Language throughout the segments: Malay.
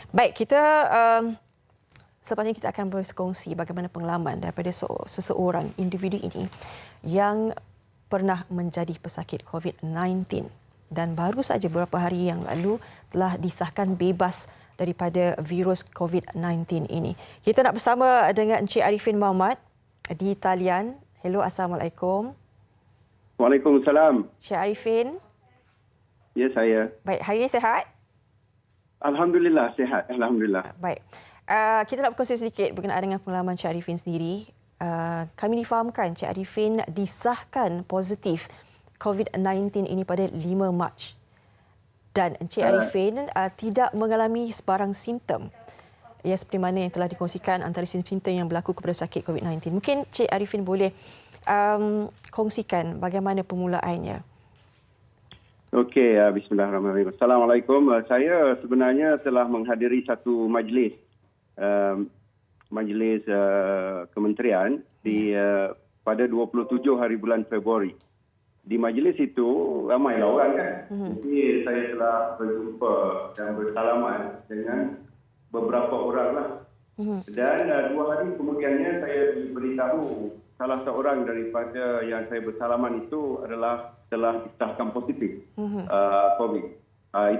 Baik, kita selepas ini kita akan berkongsi bagaimana pengalaman daripada seseorang individu ini yang pernah menjadi pesakit COVID-19 dan baru saja beberapa hari yang lalu telah disahkan bebas daripada virus COVID-19 ini. Kita nak bersama dengan Encik Arifin Muhammad di talian. Hello, Assalamualaikum. Waalaikumsalam. Encik Arifin. Ya, saya. Baik, hari ini sihat? Alhamdulillah, sihat. Alhamdulillah. Baik. Kita nak berkongsi sedikit berkenaan dengan pengalaman Encik Arifin sendiri. Kami difahamkan Encik Arifin disahkan positif COVID-19 ini pada 5 Mac. Dan Encik Arifin tidak mengalami sebarang simptom. Ya, seperti mana yang telah dikongsikan antara simptom yang berlaku kepada sakit COVID-19. Mungkin Encik Arifin boleh kongsikan bagaimana permulaannya. Okey, bismillahirrahmanirrahim. Assalamualaikum. Saya sebenarnya telah menghadiri satu majlis kementerian pada 27 hari bulan Februari. Di majlis itu ramailah orang kan. Jadi saya telah berjumpa dan bersalaman dengan beberapa orang lah. Dan 2 hari kemudiannya saya diberitahu salah seorang daripada yang saya bersalaman itu adalah telah disahkan positif COVID.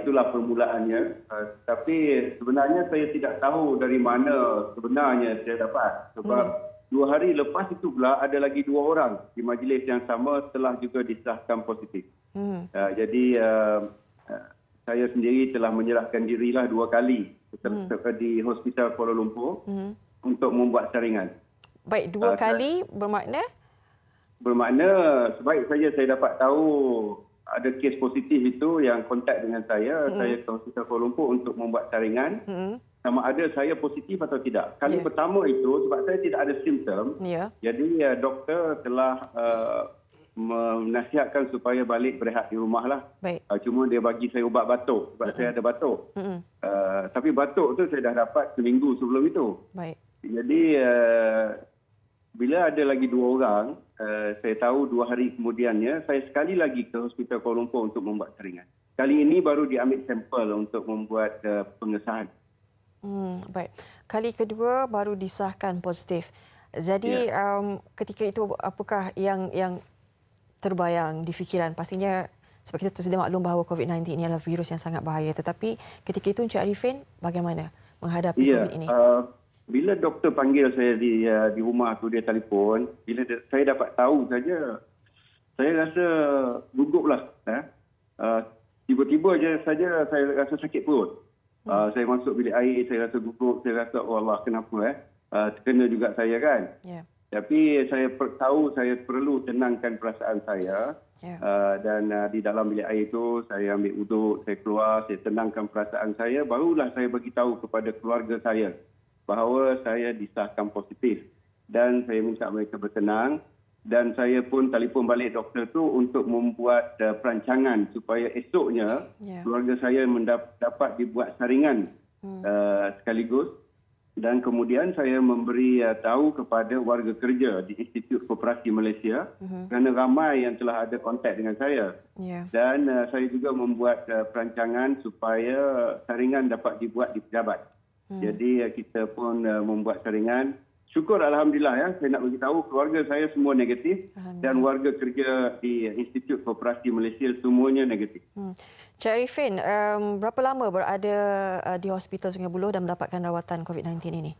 Itulah permulaannya. Tapi sebenarnya saya tidak tahu dari mana sebenarnya saya dapat. Sebab 2 hari lepas itu pula ada lagi 2 orang di majlis yang sama telah juga disahkan positif. Jadi saya sendiri telah menyerahkan dirilah 2 kali di Hospital Kuala Lumpur untuk membuat saringan. Baik, 2 kali bermakna? Bermakna sebaik saja saya dapat tahu ada kes positif itu yang kontak dengan saya ke Hospital Kuala Lumpur untuk membuat saringan. Sama ada saya positif atau tidak. Kali pertama itu sebab saya tidak ada simptom. Jadi doktor telah menasihatkan supaya balik berehat di rumah lah. Cuma dia bagi saya ubat batuk sebab saya ada batuk. Tapi batuk tu saya dah dapat seminggu sebelum itu. Jadi bila ada lagi 2 orang, saya tahu 2 hari kemudiannya, saya sekali lagi ke Hospital Kuala Lumpur untuk membuat saringan. Kali ini baru diambil sampel untuk membuat pengesahan. Baik. Kali kedua baru disahkan positif. Jadi ketika itu apakah yang terbayang di fikiran? Pastinya sebab kita tersedia maklum bahawa COVID-19 ini adalah virus yang sangat bahaya. Tetapi ketika itu Encik Arifin bagaimana menghadapi COVID ini? Bila doktor panggil saya di rumah tu, dia telefon, bila saya dapat tahu saja, saya rasa guguplah. Tiba-tiba saja saya rasa sakit perut. Saya masuk bilik air, saya rasa gugup, saya rasa oh Allah kenapa terkena juga saya kan. Tapi saya tahu saya perlu tenangkan perasaan saya. Dan di dalam bilik air itu saya ambil uduk, saya keluar, saya tenangkan perasaan saya, barulah saya beritahu kepada keluarga saya bahawa saya disahkan positif dan saya minta mereka bertenang dan saya pun telefon balik doktor tu untuk membuat perancangan supaya esoknya keluarga saya dapat dibuat saringan sekaligus dan kemudian saya memberi tahu kepada warga kerja di Institut Koperasi Malaysia kerana ramai yang telah ada kontak dengan saya dan saya juga membuat perancangan supaya saringan dapat dibuat di pejabat. Jadi kita pun membuat saringan. Syukur Alhamdulillah saya nak beritahu keluarga saya semua negatif dan warga kerja di Institut Koperasi Malaysia semuanya negatif. Encik Arifin, berapa lama berada di Hospital Sungai Buloh dan mendapatkan rawatan COVID-19 ini?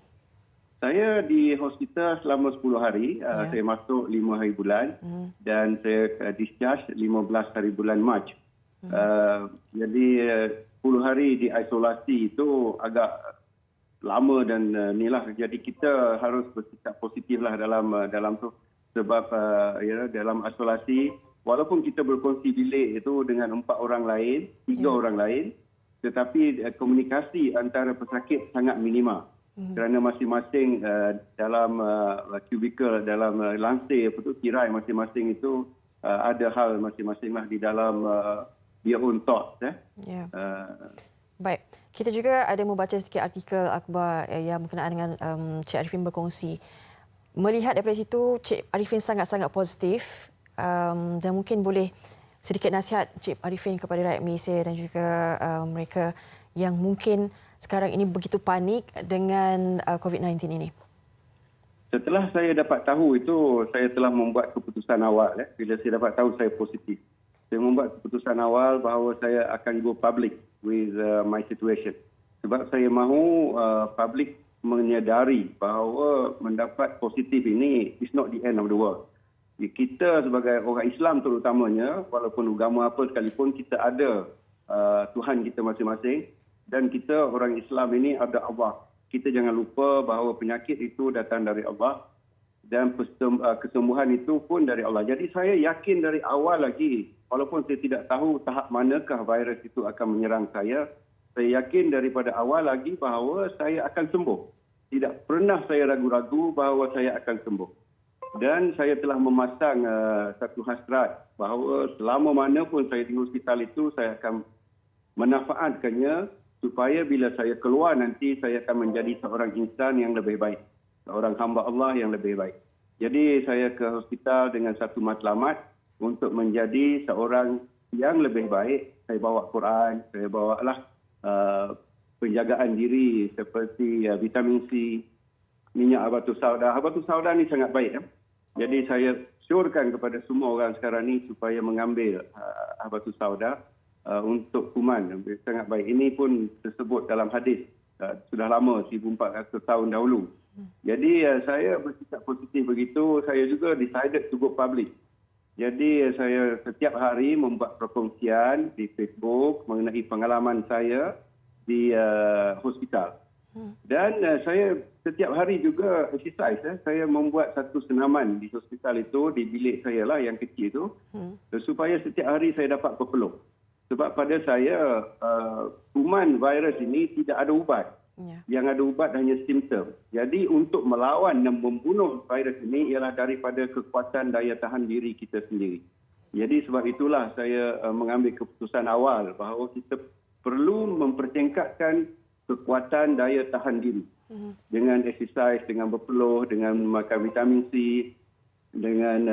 Saya di hospital selama 10 hari. Saya masuk 5 hari bulan dan saya discharge 15 hari bulan Mac. Jadi 10 hari di isolasi itu agak lama dan inilah jadi kita harus bersikap positiflah dalam tu sebab dalam isolasi walaupun kita berkongsi bilik itu dengan 4 orang lain, 3 orang lain, tetapi komunikasi antara pesakit sangat minima kerana masing-masing dalam kubikel, dalam lansir tirai masing-masing itu ada hal masing-masinglah di dalam their own thoughts. Baik. Kita juga ada membaca sedikit artikel akhbar yang berkenaan dengan Cik Arifin berkongsi. Melihat daripada situ, Cik Arifin sangat-sangat positif dan mungkin boleh sedikit nasihat Cik Arifin kepada rakyat Malaysia dan juga mereka yang mungkin sekarang ini begitu panik dengan COVID-19 ini? Setelah saya dapat tahu itu, saya telah membuat keputusan awal. Bila saya dapat tahu saya positif, saya membuat keputusan awal bahawa saya akan go public with my situation. Sebab saya mahu public menyadari bahawa mendapat positif ini is not the end of the world. Kita sebagai orang Islam terutamanya, walaupun agama apa sekalipun, kita ada Tuhan kita masing-masing, dan kita orang Islam ini ada Allah. Kita jangan lupa bahawa penyakit itu datang dari Allah dan kesembuhan itu pun dari Allah. Jadi saya yakin dari awal lagi, walaupun saya tidak tahu tahap manakah virus itu akan menyerang saya yakin daripada awal lagi bahawa saya akan sembuh. Tidak pernah saya ragu-ragu bahawa saya akan sembuh. Dan saya telah memasang satu hasrat bahawa selama mana pun saya di hospital itu, saya akan memanfaatkannya supaya bila saya keluar nanti saya akan menjadi seorang insan yang lebih baik, seorang hamba Allah yang lebih baik. Jadi saya ke hospital dengan satu matlamat untuk menjadi seorang yang lebih baik. Saya bawa Quran, saya bawalah penjagaan diri seperti vitamin C, minyak habatus sauda. Habatus sauda ni sangat baik. Jadi saya syorkan kepada semua orang sekarang ni supaya mengambil habatus sauda untuk kuman. Sangat baik. Ini pun tersebut dalam hadis. Sudah lama, 1400 tahun dahulu. Jadi saya bersikap positif begitu. Saya juga decided to go public. Jadi saya setiap hari membuat perkongsian di Facebook mengenai pengalaman saya di hospital. Dan saya setiap hari juga exercise. Saya membuat satu senaman di hospital itu, di bilik saya lah yang kecil itu, supaya setiap hari saya dapat berpeluh. Sebab pada saya, kuman virus ini tidak ada ubat. Yang ada ubat hanya simptom. Jadi untuk melawan dan membunuh virus ini ialah daripada kekuatan daya tahan diri kita sendiri. Jadi sebab itulah saya mengambil keputusan awal bahawa kita perlu mempertingkatkan kekuatan daya tahan diri. Dengan exercise, dengan berpeluh, dengan makan vitamin C, dengan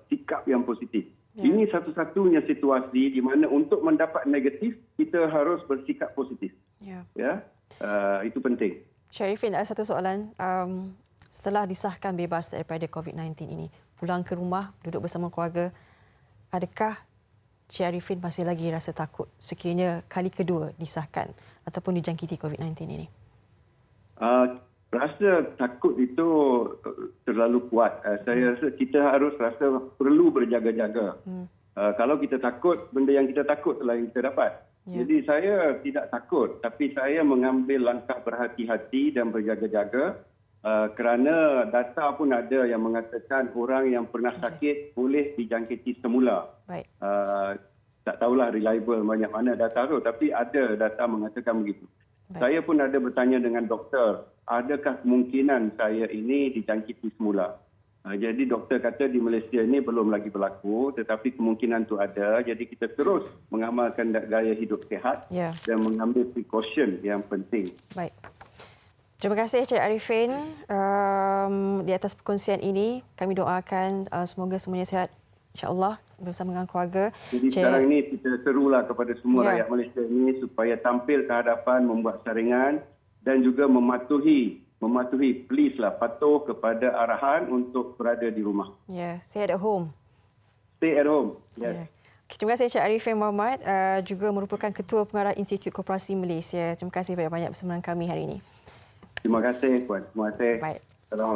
sikap yang positif. Ini satu-satunya situasi di mana untuk mendapat negatif, kita harus bersikap positif. Itu penting. Syed Arifin, ada satu soalan. Setelah disahkan bebas daripada COVID-19 ini, pulang ke rumah, duduk bersama keluarga, adakah Syed Arifin masih lagi rasa takut sekiranya kali kedua disahkan ataupun dijangkiti COVID-19 ini? Rasa takut itu terlalu kuat. Saya rasa kita harus rasa perlu berjaga-jaga. Kalau kita takut, benda yang kita takut adalah yang kita dapat. Jadi saya tidak takut, tapi saya mengambil langkah berhati-hati dan berjaga-jaga kerana data pun ada yang mengatakan orang yang pernah sakit boleh dijangkiti semula. Tak tahulah reliable banyak mana data tu, tapi ada data mengatakan begitu. Saya pun ada bertanya dengan doktor, adakah kemungkinan saya ini dijangkiti semula? Jadi doktor kata di Malaysia ini belum lagi berlaku, tetapi kemungkinan itu ada. Jadi kita terus mengamalkan gaya hidup sihat dan mengambil precaution yang penting. Baik. Terima kasih Encik Arifin di atas perkongsian ini. Kami doakan semoga semuanya sihat, insya-Allah, bersama dengan keluarga. Jadi sekarang ini kita serulah kepada semua rakyat Malaysia ini supaya tampil ke hadapan, membuat saringan dan juga mematuhi, please lah, patuh kepada arahan untuk berada di rumah. Stay at home. Stay at home. Terima kasih Encik Arifin Mohamad, juga merupakan Ketua Pengarah Institut Koperasi Malaysia. Terima kasih banyak-banyak bersama dengan kami hari ini. Terima kasih Puan. Terima kasih. Baik. Assalamualaikum.